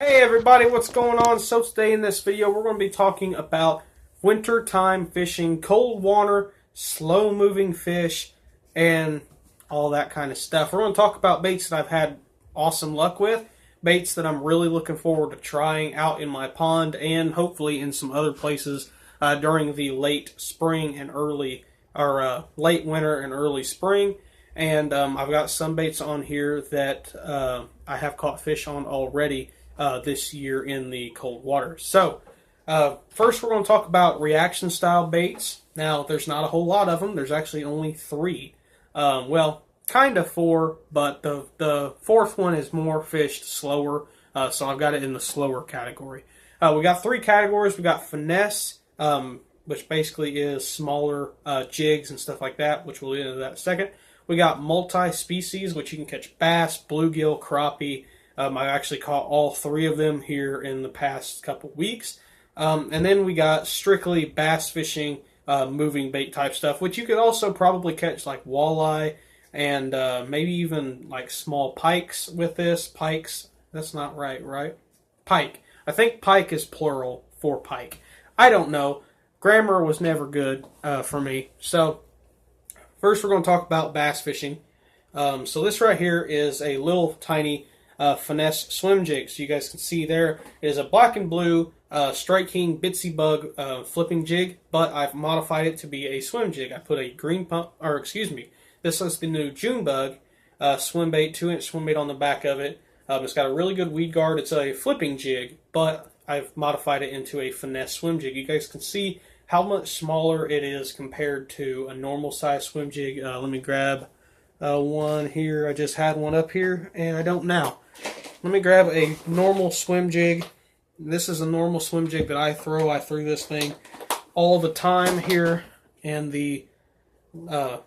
Hey everybody, what's going on? So today in this video we're going to be talking about wintertime fishing, cold water, slow moving fish, and all that kind of stuff. We're going to talk about baits that I've had awesome luck with, baits that I'm really looking forward to trying out in my pond and hopefully in some other places during the late spring and late winter and early spring. And I've got some baits on here that I have caught fish on already this year in the cold water. So, first we're going to talk about reaction style baits. Now, there's not a whole lot of them. There's actually only three. Well, kind of four, but the fourth one is more fished slower. So I've got it in the slower category. We got three categories. We got finesse, which basically is smaller jigs and stuff like that, which we'll get into that in a second. We got multi-species, which you can catch bass, bluegill, crappie. I've actually caught all three of them here in the past couple weeks. And then we got strictly bass fishing, moving bait type stuff, which you could also probably catch like walleye and maybe even like small pikes with this. Pikes, that's not right, right? Pike. I think pike is plural for pike. I don't know. Grammar was never good for me. So first we're going to talk about bass fishing. So this right here is a little tiny finesse swim jig. So you guys can see there is a black and blue Strike King Bitsy Bug flipping jig, but I've modified it to be a swim jig. I put a green pump, or excuse me, this is the new June Bug swim bait, 2-inch swim bait on the back of it. It's got a really good weed guard. It's a flipping jig, but I've modified it into a finesse swim jig. You guys can see how much smaller it is compared to a normal size swim jig. Let me grab one here. I just had one up here, and I don't now. Let me grab a normal swim jig. This is a normal swim jig that I throw. I threw this thing all the time here in the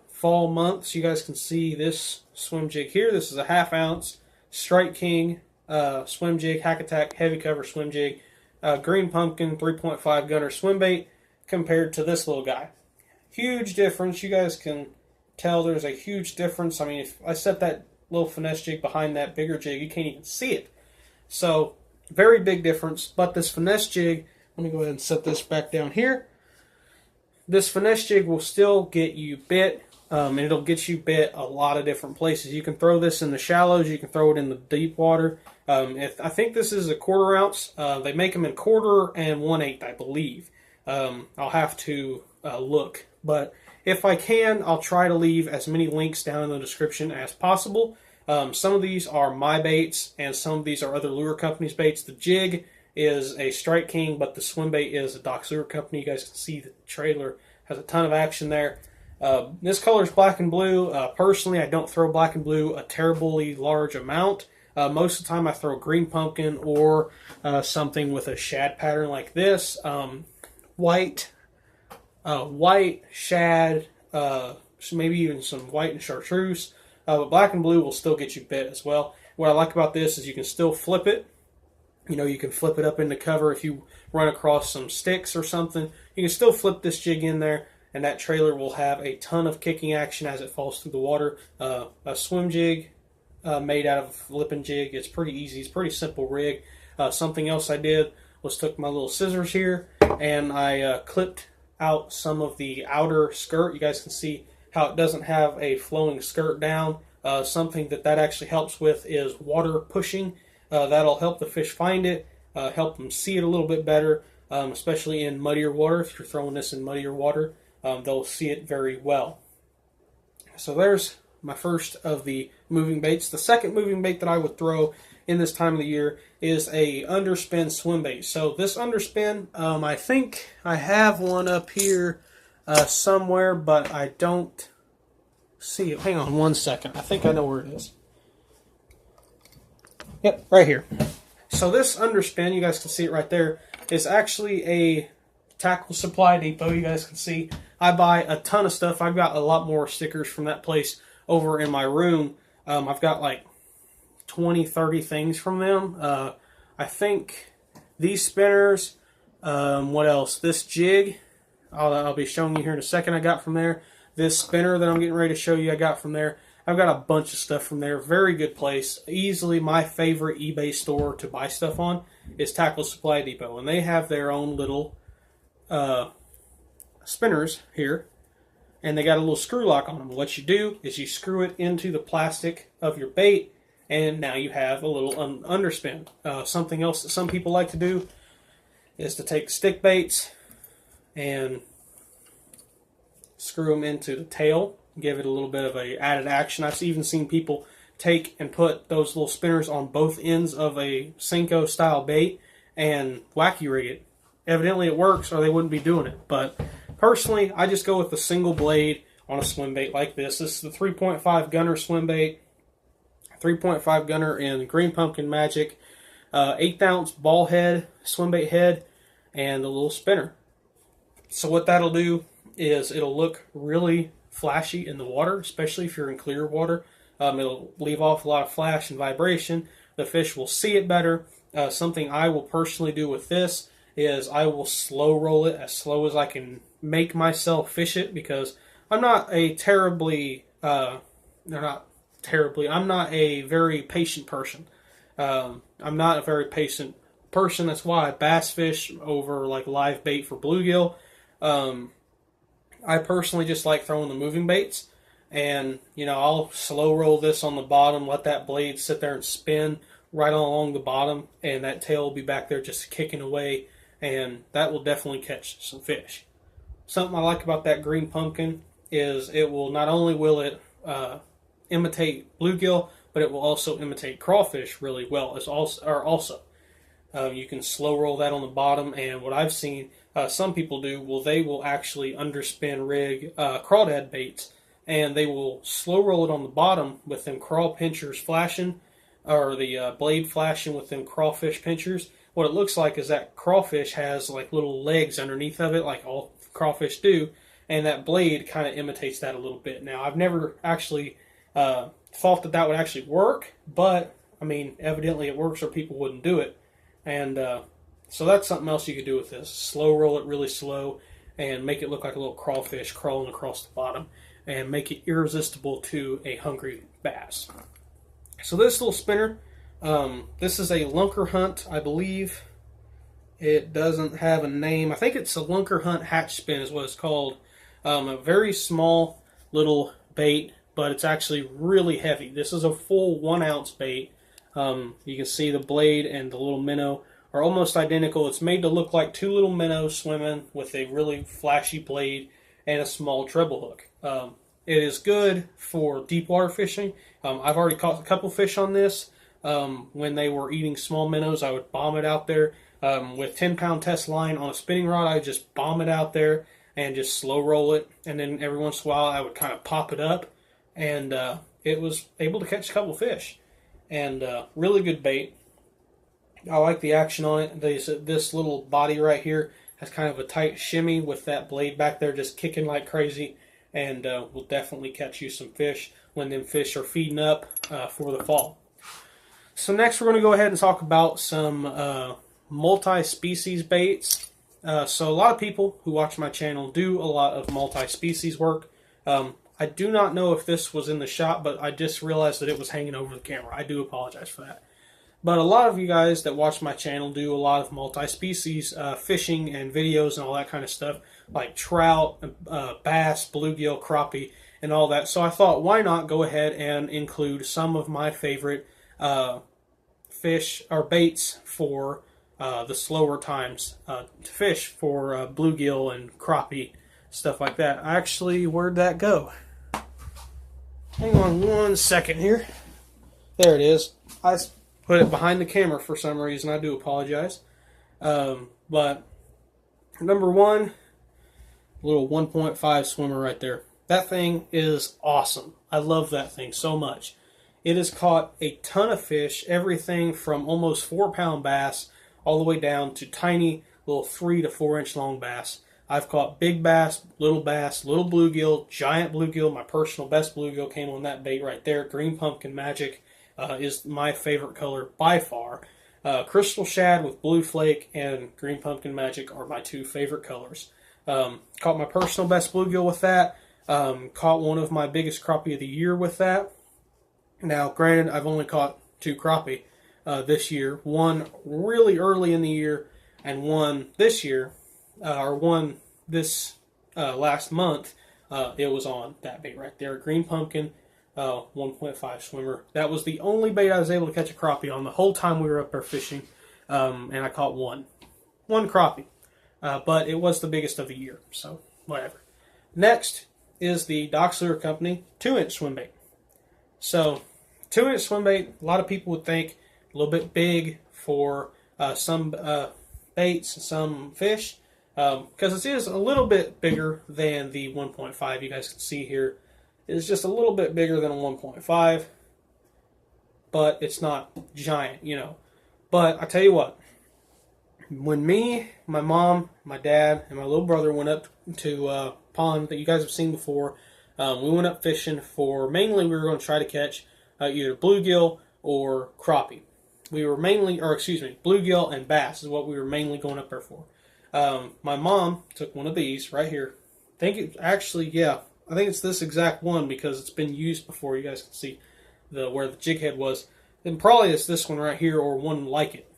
fall months. You guys can see this swim jig here. This is a 1/2 ounce Strike King swim jig, Hack Attack heavy cover swim jig, green pumpkin 3.5 gunner swim bait compared to this little guy. Huge difference. You guys can tell there's a huge difference. I mean, if I set that little finesse jig behind that bigger jig, you can't even see it. So, very big difference. But this finesse jig, let me go ahead and set this back down here. This finesse jig will still get you bit, and it'll get you bit a lot of different places. You can throw this in the shallows. You can throw it in the deep water. I think this is a 1/4 ounce. They make them in 1/4 and 1/8, I believe. I'll have to look. But if I can, I'll try to leave as many links down in the description as possible. Some of these are my baits, and some of these are other lure companies' baits. The jig is a Strike King, but the swim bait is a Doc's Lure Company. You guys can see the trailer has a ton of action there. This color is black and blue. Personally, I don't throw black and blue a terribly large amount. Most of the time I throw green pumpkin or something with a shad pattern like this. White, shad, maybe even some white and chartreuse. But black and blue will still get you bit as well. What I like about this is you can still flip it. You know, you can flip it up into cover if you run across some sticks or something. You can still flip this jig in there, and that trailer will have a ton of kicking action as it falls through the water. A swim jig made out of flipping jig. It's pretty easy. It's a pretty simple rig. Something else I did was took my little scissors here, and I clipped out some of the outer skirt. You guys can see how it doesn't have a flowing skirt down. Something that actually helps with is water pushing. That'll help the fish find it, help them see it a little bit better, especially in muddier water. If you're throwing this in muddier water, they'll see it very well. So there's my first of the moving baits. The second moving bait that I would throw in this time of the year is a underspin swim bait. So this underspin, I think I have one up here somewhere, but I don't see it. Hang on one second. I think I know where it is. Yep, right here. So this underspin, you guys can see it right there, is actually a Tackle Supply Depot. You guys can see I buy a ton of stuff. I've got a lot more stickers from that place over in my room. I've got like 20, 30 things from them. I think these spinners, what else? This jig, I'll be showing you here in a second, I got from there. This spinner that I'm getting ready to show you, I got from there. I've got a bunch of stuff from there. Very good place. Easily my favorite eBay store to buy stuff on is Tackle Supply Depot. And they have their own little spinners here. And they got a little screw lock on them. What you do is you screw it into the plastic of your bait, and now you have a little underspin. Something else that some people like to do is to take stick baits and screw them into the tail, give it a little bit of a added action. I've even seen people take and put those little spinners on both ends of a Senko style bait and wacky rig it. Evidently it works, or they wouldn't be doing it. But personally, I just go with the single blade on a swim bait like this. This is the 3.5 gunner swim bait, 3.5 gunner in Green Pumpkin Magic, 1/8 ounce ball head, swim bait head, and the little spinner. So what that'll do is it'll look really flashy in the water, especially if you're in clear water. It'll leave off a lot of flash and vibration. The fish will see it better. Something I will personally do with this is I will slow roll it as slow as I can make myself fish it, because I'm not a I'm not a very patient person. I'm not a very patient person. That's why I bass fish over like live bait for bluegill. I personally just like throwing the moving baits, and I'll slow roll this on the bottom, let that blade sit there and spin right along the bottom, and that tail will be back there just kicking away, and that will definitely catch some fish. Something I like about that Green Pumpkin is it will not only will it imitate bluegill, but it will also imitate crawfish really well. You can slow roll that on the bottom, and what I've seen some people do, they will actually underspin rig crawdad baits, and they will slow roll it on the bottom with them craw pinchers flashing, or the blade flashing with them crawfish pinchers. What it looks like is that crawfish has like little legs underneath of it, like all crawfish do, and that blade kind of imitates that a little bit. Now, I've never actually thought that would actually work, but I mean, evidently it works, or people wouldn't do it. And so that's something else you could do with this. Slow roll it really slow and make it look like a little crawfish crawling across the bottom, and make it irresistible to a hungry bass. So this little spinner, this is a Lunker Hunt, I believe. It doesn't have a name. I think it's a Lunker Hunt hatch spin is what it's called. A very small little bait, but it's actually really heavy. This is a full 1 ounce bait. You can see the blade and the little minnow are almost identical. It's made to look like two little minnows swimming with a really flashy blade and a small treble hook. It is good for deep water fishing. I've already caught a couple fish on this. When they were eating small minnows, I would bomb it out there. With 10-pound test line on a spinning rod, I would just bomb it out there and just slow roll it. And then every once in a while, I would kind of pop it up, and it was able to catch a couple fish. And really good bait. I like the action on it. This little body right here has kind of a tight shimmy with that blade back there just kicking like crazy, and will definitely catch you some fish when them fish are feeding up for the fall. So next we're going to go ahead and talk about some multi-species baits. So a lot of people who watch my channel do a lot of multi-species work. I do not know if this was in the shop, but I just realized that it was hanging over the camera. I do apologize for that. But a lot of you guys that watch my channel do a lot of multi-species fishing and videos and all that kind of stuff, like trout, bass, bluegill, crappie, and all that. So I thought, why not go ahead and include some of my favorite fish or baits for the slower times to fish for bluegill and crappie, stuff like that. Actually, where'd that go? Hang on 1 second here. There it is. I put it behind the camera for some reason. I do apologize. But number one, little 1.5 swimmer right there. That thing is awesome. I love that thing so much. It has caught a ton of fish, everything from almost 4-pound bass all the way down to tiny little 3 to 4 inch long bass. I've caught big bass, little bluegill, giant bluegill. My personal best bluegill came on that bait right there. Green Pumpkin Magic is my favorite color by far. Crystal Shad with Blue Flake and Green Pumpkin Magic are my two favorite colors. Caught my personal best bluegill with that. Caught one of my biggest crappie of the year with that. Now, granted, I've only caught 2 crappie this year. One really early in the year, and one this year, or one this last month. It was on that bait right there, Green Pumpkin 1.5 swimmer. That was the only bait I was able to catch a crappie on the whole time we were up there fishing, and I caught one crappie. But it was the biggest of the year, so whatever. Next is the Dox Lure Company 2-inch swim bait. So, 2-inch swim bait, a lot of people would think a little bit big for some baits, some fish, because it is a little bit bigger than the 1.5. You guys can see here, it's just a little bit bigger than a 1.5, but it's not giant, you know. But I tell you what, when me, my mom, my dad, and my little brother went up to a pond that you guys have seen before, we went up fishing for, mainly we were going to try to catch either bluegill or crappie. We were mainly, or excuse me, bluegill and bass is what we were mainly going up there for. My mom took one of these right here. I think it actually, yeah, I think it's this exact one because it's been used before. You guys can see where the jig head was. Then probably it's this one right here or one like it.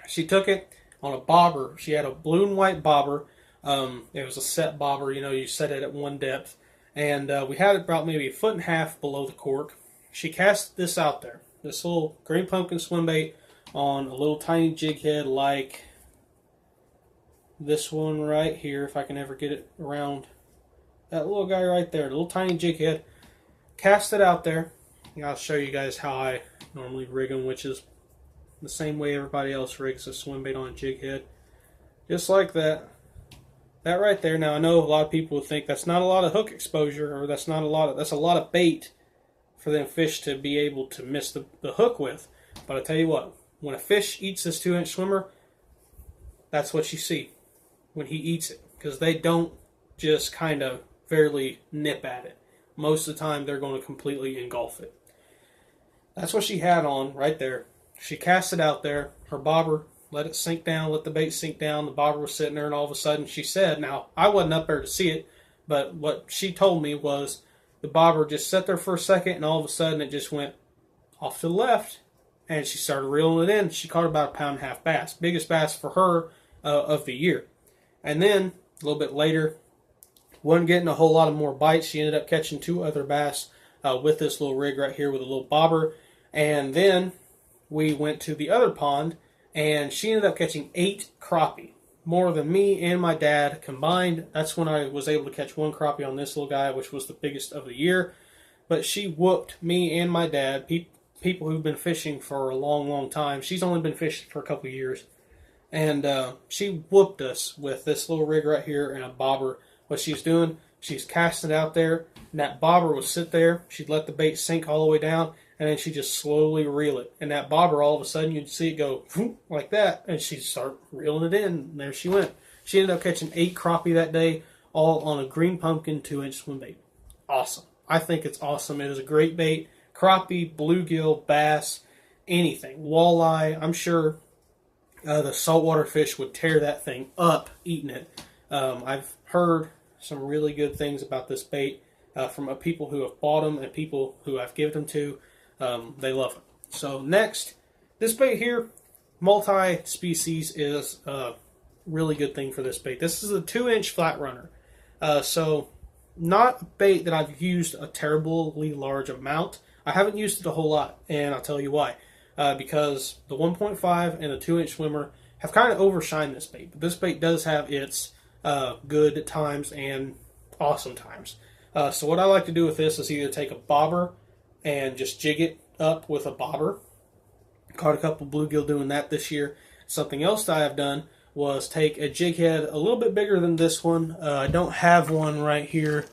She took it on a bobber. She had a blue and white bobber. It was a set bobber, you know, you set it at one depth. And we had it about maybe 1.5 feet below the cork. She cast this out there, this little Green Pumpkin swim bait on a little tiny jig head like this one right here, if I can ever get it around. That little guy right there, the little tiny jig head. Cast it out there. I'll show you guys how I normally rig them, which is the same way everybody else rigs a swim bait on a jig head. Just like that. That right there. Now I know a lot of people would think that's not a lot of hook exposure, or that's a lot of bait for them fish to be able to miss the hook with. But I tell you what, when a fish eats this 2-inch swimmer, that's what you see when he eats it, because they don't just kind of barely nip at it. Most of the time they're going to completely engulf it. That's what she had on right there. She cast it out there, her bobber, let it sink down, let the bait sink down. The bobber was sitting there, and all of a sudden she said, now I wasn't up there to see it, but what she told me was the bobber just sat there for a second, and all of a sudden it just went off to the left, and she started reeling it in. She caught about a 1.5-pound bass, biggest bass for her of the year. And then a little bit later, wasn't getting a whole lot of more bites. She ended up catching 2 other bass with this little rig right here with a little bobber. And then we went to the other pond, and she ended up catching 8 crappie, more than me and my dad combined. That's when I was able to catch 1 crappie on this little guy, which was the biggest of the year. But she whooped me and my dad, people who've been fishing for a long, long time. She's only been fishing for a couple of years. And she whooped us with this little rig right here and a bobber. What she's doing, she's casting it out there, and that bobber would sit there. She'd let the bait sink all the way down, and then she'd just slowly reel it. And that bobber, all of a sudden, you'd see it go like that, and she'd start reeling it in, and there she went. She ended up catching 8 crappie that day, all on a Green Pumpkin 2-inch swim bait. Awesome. I think it's awesome. It is a great bait. Crappie, bluegill, bass, anything. Walleye, I'm sure the saltwater fish would tear that thing up eating it. I've heard some really good things about this bait from people who have bought them and people who I've given them to. They love it. So next, this bait here, multi-species, is a really good thing for this bait. This is a 2-inch flat runner. So not a bait that I've used a terribly large amount. I haven't used it a whole lot, and I'll tell you why. Because the 1.5 and the 2-inch swimmer have kind of overshined this bait. But this bait does have its good times and awesome times. So what I like to do with this is either take a bobber and just jig it up with a bobber. Caught a couple bluegill doing that this year. Something else that I have done was take a jig head a little bit bigger than this one. I don't have one right here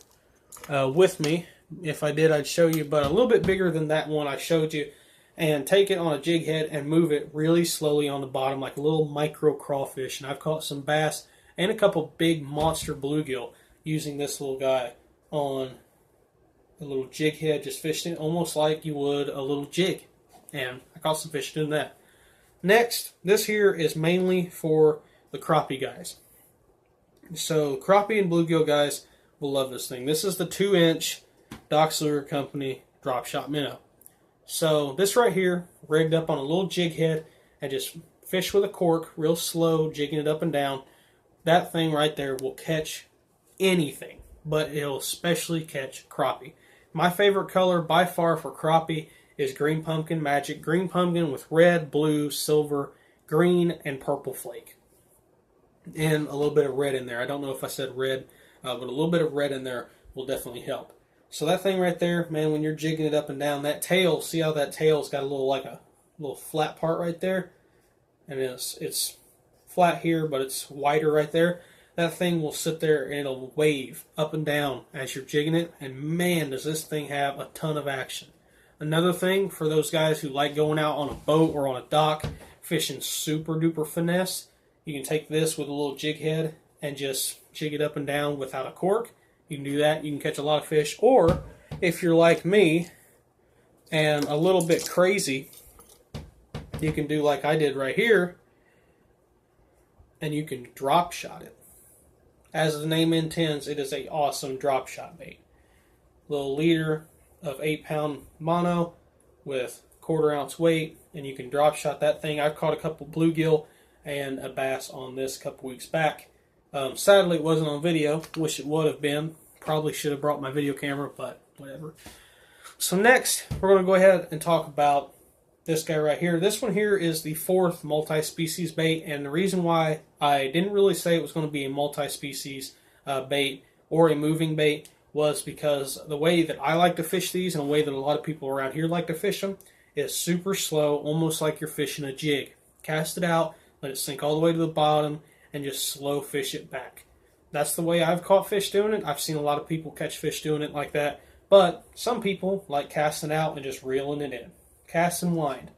with me. If I did, I'd show you, but a little bit bigger than that one I showed you. And take it on a jig head and move it really slowly on the bottom like a little micro crawfish. And I've caught some bass and a couple big monster bluegill using this little guy on a little jig head, just fishing almost like you would a little jig. And I caught some fish doing that. Next, this here is mainly for the crappie guys. So crappie and bluegill guys will love this thing. This is the 2-inch Dox Lure Company Drop Shot Minnow. So this right here, rigged up on a little jig head, and just fish with a cork, real slow, jigging it up and down. That thing right there will catch anything, but it'll especially catch crappie. My favorite color by far for crappie is Green Pumpkin Magic. Green pumpkin with red, blue, silver, green, and purple flake. And a little bit of red in there. I don't know if I said red, but a little bit of red in there will definitely help. So that thing right there, man, when you're jigging it up and down, that tail, see how that tail's got a little, like a little flat part right there? And it's flat here, but it's wider right there. That thing will sit there and it'll wave up and down as you're jigging it. And man, does this thing have a ton of action. Another thing for those guys who like going out on a boat or on a dock, fishing super duper finesse, you can take this with a little jig head and just jig it up and down without a cork. You can do that. You can catch a lot of fish. Or if you're like me and a little bit crazy, you can do like I did right here, and you can drop shot it. As the name intends, it is an awesome drop shot bait. Little leader of 8-pound mono with 1/4 ounce weight, and you can drop shot that thing. I've caught a couple bluegill and a bass on this a couple weeks back. Sadly, it wasn't on video. Wish it would have been. Probably should have brought my video camera, but whatever. So next, we're going to go ahead and talk about this guy right here. This one here is the 4th multi-species bait, and the reason why I didn't really say it was going to be a multi-species bait or a moving bait was because the way that I like to fish these and the way that a lot of people around here like to fish them is super slow, almost like you're fishing a jig. Cast it out, let it sink all the way to the bottom, and just slow fish it back. That's the way I've caught fish doing it. I've seen a lot of people catch fish doing it like that, but some people like casting out and just reeling it in. Cast and wind.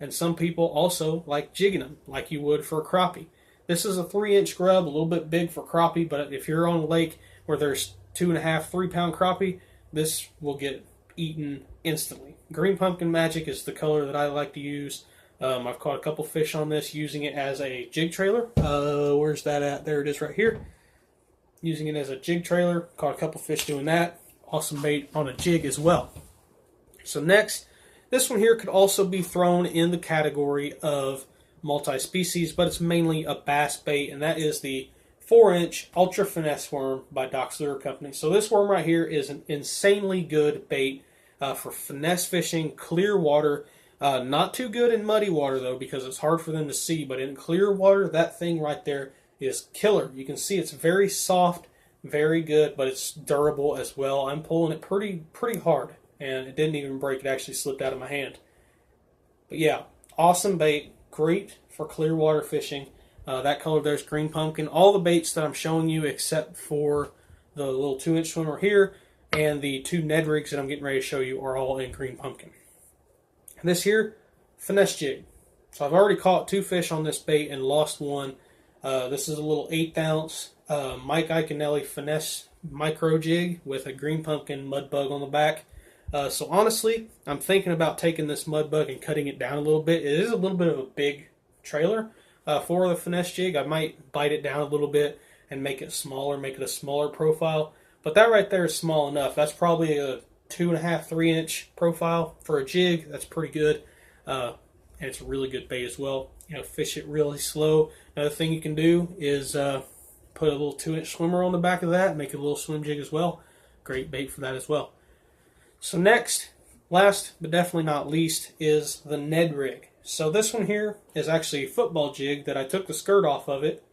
And some people also like jigging them like you would for a crappie. This is a 3-inch grub, a little bit big for crappie, but if you're on a lake where there's 2.5, 3-pound crappie, this will get eaten instantly. Green Pumpkin Magic is the color that I like to use. I've caught a couple fish on this using it as a jig trailer. Where's that at? There it is right here. Using it as a jig trailer. Caught a couple fish doing that. Awesome bait on a jig as well. So next, this one here could also be thrown in the category of multi-species, but it's mainly a bass bait, and that is the 4-inch Ultra Finesse Worm by Doc's Lure Company. So this worm right here is an insanely good bait for finesse fishing, clear water. Not too good in muddy water, though, because it's hard for them to see, but in clear water, that thing right there is killer. You can see it's very soft, very good, but it's durable as well. I'm pulling it pretty hard, and it didn't even break. It actually slipped out of my hand. But yeah, awesome bait. Great for clear water fishing. That color there's Green Pumpkin. All the baits that I'm showing you except for the little 2-inch swimmer here and the 2 Ned rigs that I'm getting ready to show you are all in Green Pumpkin. And this here, finesse jig. So I've already caught 2 fish on this bait and lost one. This is a little 1/8 ounce Mike Iaconelli finesse micro jig with a Green Pumpkin mud bug on the back. So honestly, I'm thinking about taking this mud bug and cutting it down a little bit. It is a little bit of a big trailer for the finesse jig. I might bite it down a little bit and make it smaller, make it a smaller profile. But that right there is small enough. That's probably a 2.5, 3-inch profile for a jig. That's pretty good. And it's a really good bait as well. You know, fish it really slow. Another thing you can do is put a little 2-inch swimmer on the back of that, make it a little swim jig as well. Great bait for that as well. So next, last but definitely not least, is the Ned rig. So this one here is actually a football jig that I took the skirt off of it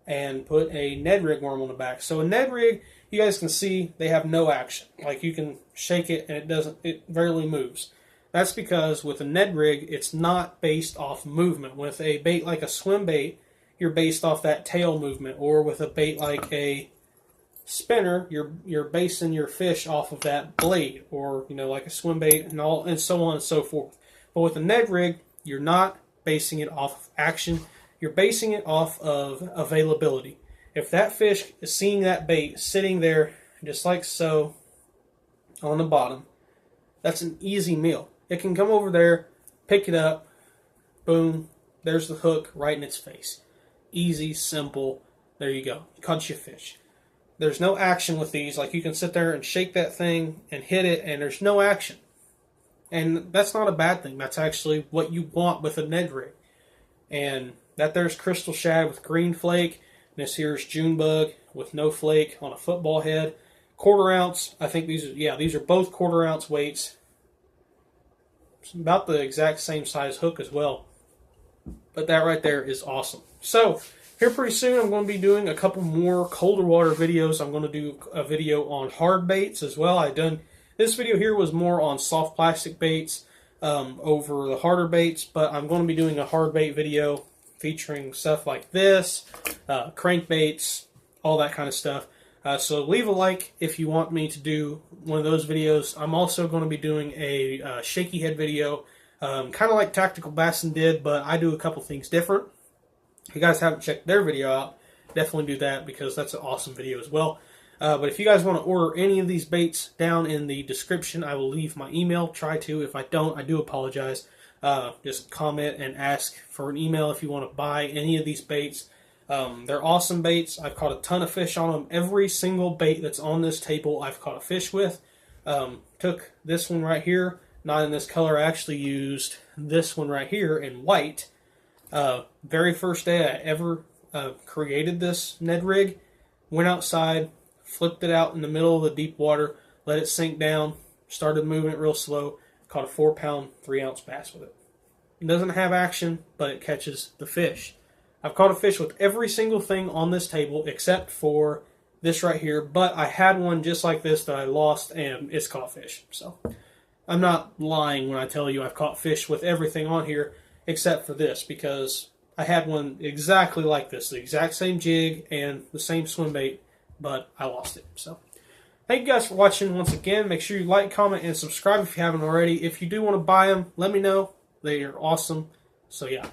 and put a Ned rig worm on the back. So a Ned rig, you guys can see they have no action. Like you can shake it and it rarely moves. That's because with a Ned rig, it's not based off movement. With a bait like a swim bait, you're based off that tail movement, or with a bait like a spinner, you're basing your fish off of that blade, or like a swim bait and so on and so forth. But with a Ned rig, you're not basing it off of action. You're basing it off of availability. If that fish is seeing that bait sitting there just like so on the bottom, that's an easy meal. It can come over there, pick it up, boom, there's the hook right in its face. Easy, simple, there you go. Caught your fish. There's no action with these. Like you can sit there and shake that thing and hit it, and there's no action. And that's not a bad thing. That's actually what you want with a Ned rig. And that there's crystal shad with green flake. And this here's June bug with no flake on a football head. Quarter ounce. I think these are both quarter ounce weights. It's about the exact same size hook as well. But that right there is awesome. So here pretty soon I'm going to be doing a couple more colder water videos. I'm going to do a video on hard baits as well. This video here was more on soft plastic baits over the harder baits, but I'm going to be doing a hard bait video featuring stuff like this, crankbaits, all that kind of stuff. So leave a like if you want me to do one of those videos. I'm also going to be doing a shaky head video, kind of like Tactical Bassin did, but I do a couple things different. If you guys haven't checked their video out, definitely do that because that's an awesome video as well. But if you guys want to order any of these baits, down in the description, I will leave my email. Try to. If I don't, I do apologize. Just comment and ask for an email if you want to buy any of these baits. They're awesome baits. I've caught a ton of fish on them. Every single bait that's on this table, I've caught a fish with. Took this one right here, not in this color. I actually used this one right here in white. Very first day I ever created this Ned rig, went outside, flipped it out in the middle of the deep water, let it sink down, started moving it real slow, caught a 4-pound, 3-ounce bass with it. It doesn't have action, but it catches the fish. I've caught a fish with every single thing on this table except for this right here, but I had one just like this that I lost, and it's caught fish. So I'm not lying when I tell you I've caught fish with everything on here except for this, because I had one exactly like this, the exact same jig and the same swim bait, but I lost it. So thank you guys for watching once again. Make sure you like, comment, and subscribe if you haven't already. If you do want to buy them, let me know. They are awesome. So yeah.